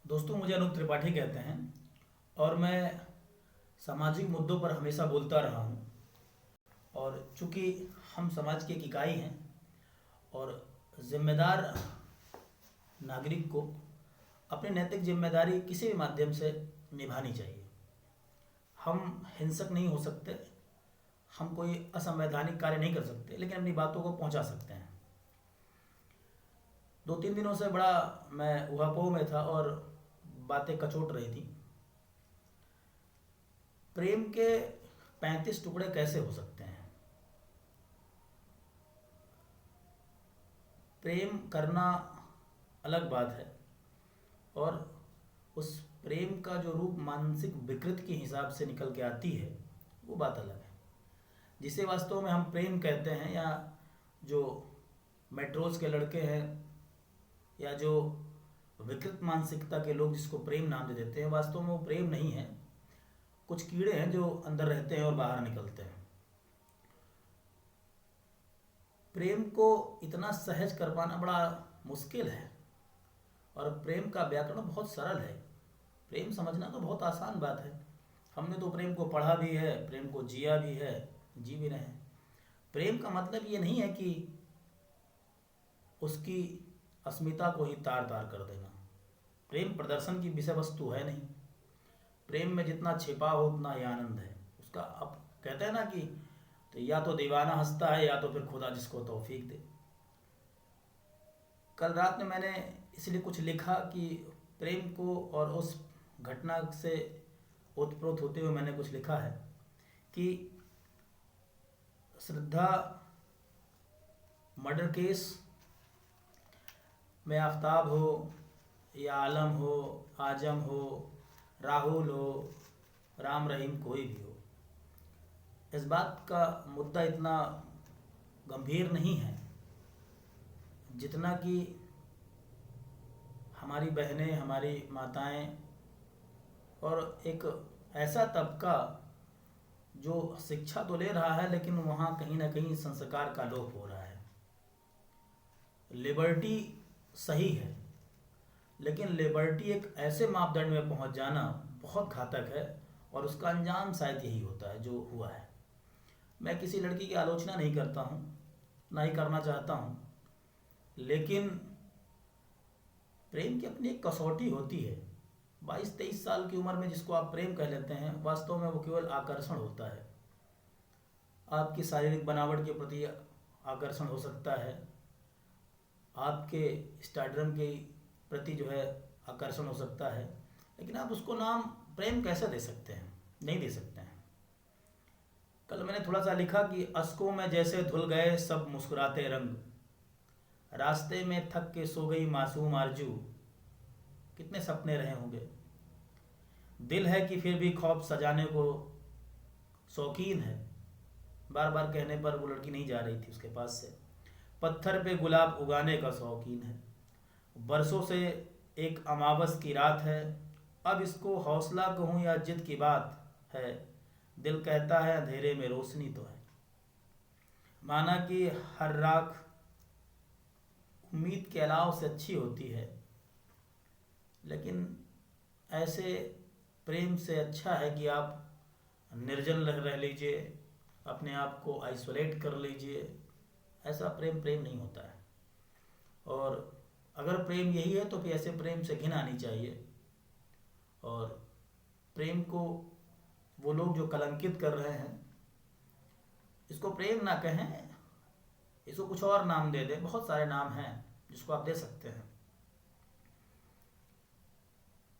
दोस्तों, मुझे अनूप त्रिपाठी कहते हैं और मैं सामाजिक मुद्दों पर हमेशा बोलता रहा हूँ। और चूंकि हम समाज की एक इकाई हैं और जिम्मेदार नागरिक को अपनी नैतिक जिम्मेदारी किसी भी माध्यम से निभानी चाहिए। हम हिंसक नहीं हो सकते, हम कोई असंवैधानिक कार्य नहीं कर सकते, लेकिन अपनी बातों को पहुंचा सकते हैं। 2-3 दिनों से बड़ा मैं ऊहापोह में था और बातें कचोट रही थी। प्रेम के 35 टुकड़े कैसे हो सकते हैं? प्रेम करना अलग बात है, और उस प्रेम का जो रूप मानसिक विकृति के हिसाब से निकल के आती है, वो बात अलग है। जिसे वास्तव में हम प्रेम कहते हैं, या जो मेट्रोज के लड़के हैं, या जो विकृत मानसिकता के लोग जिसको प्रेम नाम दे देते हैं, वास्तव में वो प्रेम नहीं है। कुछ कीड़े हैं जो अंदर रहते हैं और बाहर निकलते हैं। प्रेम को इतना सहज कर पाना बड़ा मुश्किल है, और प्रेम का व्याकरण बहुत सरल है। प्रेम समझना तो बहुत आसान बात है। हमने तो प्रेम को पढ़ा भी है, प्रेम को जिया भी है, जी भी रहे हैं। प्रेम का मतलब ये नहीं है कि उसकी अस्मिता को ही तार तार कर देना। प्रेम प्रदर्शन की विषय वस्तु है नहीं। प्रेम में जितना छिपा हो उतना ही आनंद है उसका। अब कहते हैं ना कि तो या तो दीवाना हंसता है, या तो फिर खुदा जिसको तौफीक दे। कल रात में मैंने इसलिए कुछ लिखा कि प्रेम को, और उस घटना से ओतप्रोत होते हुए मैंने कुछ लिखा है कि श्रद्धा मर्डर केस में आफ्ताब हो, या आलम हो, आजम हो, राहुल हो, राम रहीम, कोई भी हो, इस बात का मुद्दा इतना गंभीर नहीं है जितना कि हमारी बहनें, हमारी माताएं, और एक ऐसा तबका जो शिक्षा तो ले रहा है, लेकिन वहाँ कहीं ना कहीं संस्कार का लोप हो रहा है। लिबर्टी सही है, लेकिन लिबर्टी एक ऐसे मापदंड में पहुँच जाना बहुत घातक है, और उसका अंजाम शायद यही होता है जो हुआ है। मैं किसी लड़की की आलोचना नहीं करता हूँ, ना ही करना चाहता हूँ, लेकिन प्रेम की अपनी एक कसौटी होती है। 22-23 साल की उम्र में जिसको आप प्रेम कह लेते हैं, वास्तव में वो केवल आकर्षण होता है। आपकी शारीरिक बनावट के प्रति आकर्षण हो सकता है, आपके स्टारडम के प्रति जो है आकर्षण हो सकता है, लेकिन आप उसको नाम प्रेम कैसे दे सकते हैं? नहीं दे सकते हैं। कल मैंने थोड़ा सा लिखा कि अश्कों में जैसे धुल गए सब मुस्कुराते रंग, रास्ते में थक के सो गई मासूम आरजू, कितने सपने रहे होंगे। दिल है कि फिर भी खौफ सजाने को शौकीन है। बार बार कहने पर वो लड़की नहीं जा रही थी उसके पास से। पत्थर पे गुलाब उगाने का शौकीन है। बरसों से एक अमावस की रात है, अब इसको हौसला कहूँ या जिद की बात है। दिल कहता है अंधेरे में रोशनी तो है। माना कि हर राख उम्मीद के अलाव से अच्छी होती है, लेकिन ऐसे प्रेम से अच्छा है कि आप निर्जन रह लीजिए, अपने आप को आइसोलेट कर लीजिए। ऐसा प्रेम प्रेम नहीं होता है। और अगर प्रेम यही है तो फिर ऐसे प्रेम से घिन आनी चाहिए। और प्रेम को वो लोग जो कलंकित कर रहे हैं, इसको प्रेम ना कहें, इसको कुछ और नाम दे दें। बहुत सारे नाम हैं जिसको आप दे सकते हैं।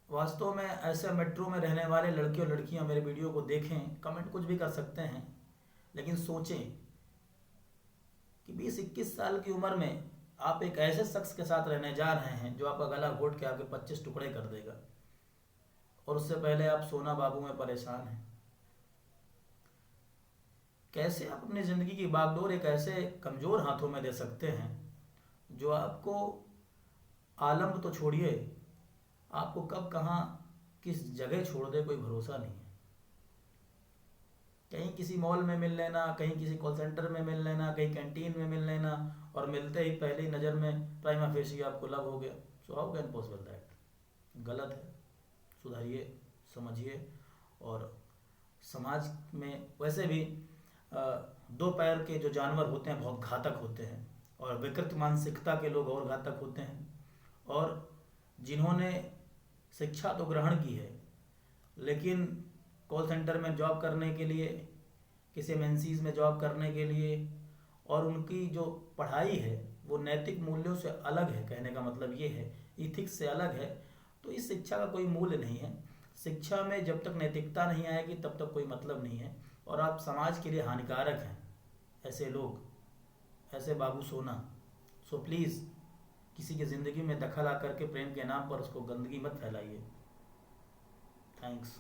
वास्तव में ऐसे मेट्रो में रहने वाले लड़के और लड़कियां मेरे वीडियो को देखें, कमेंट कुछ भी कर सकते हैं, लेकिन सोचें कि 20-21 साल की उम्र में आप एक ऐसे शख्स के साथ रहने जा रहे हैं जो आपका गला घोट के आगे 25 टुकड़े कर देगा, और उससे पहले आप सोना बाबू में परेशान हैं। कैसे आप अपनी ज़िंदगी की बागडोर एक ऐसे कमज़ोर हाथों में दे सकते हैं जो आपको आलम तो छोड़िए, आपको कब कहाँ किस जगह छोड़ दे कोई भरोसा नहीं है। कहीं किसी मॉल में मिल लेना, कहीं किसी कॉल सेंटर में मिल लेना, कहीं कैंटीन में मिल लेना, और मिलते ही पहली नज़र में प्राइमा फेसी आपको लव हो गया। So how can possible that? गलत है, सुधारिए, समझिए। और समाज में वैसे भी दो पैर के जो जानवर होते हैं बहुत घातक होते हैं, और विकृत मानसिकता के लोग और घातक होते हैं। और जिन्होंने शिक्षा तो ग्रहण की है लेकिन कॉल सेंटर में जॉब करने के लिए, किसी एमएनसीज में जॉब करने के लिए, और उनकी जो पढ़ाई है वो नैतिक मूल्यों से अलग है, कहने का मतलब ये है, इथिक्स से अलग है, तो इस शिक्षा का कोई मूल्य नहीं है। शिक्षा में जब तक नैतिकता नहीं आएगी तब तक कोई मतलब नहीं है, और आप समाज के लिए हानिकारक हैं ऐसे लोग, ऐसे बाबू सोना। सो प्लीज़ किसी की ज़िंदगी में दखल आकर के प्रेम के नाम पर उसको गंदगी मत फैलाइए। थैंक्स।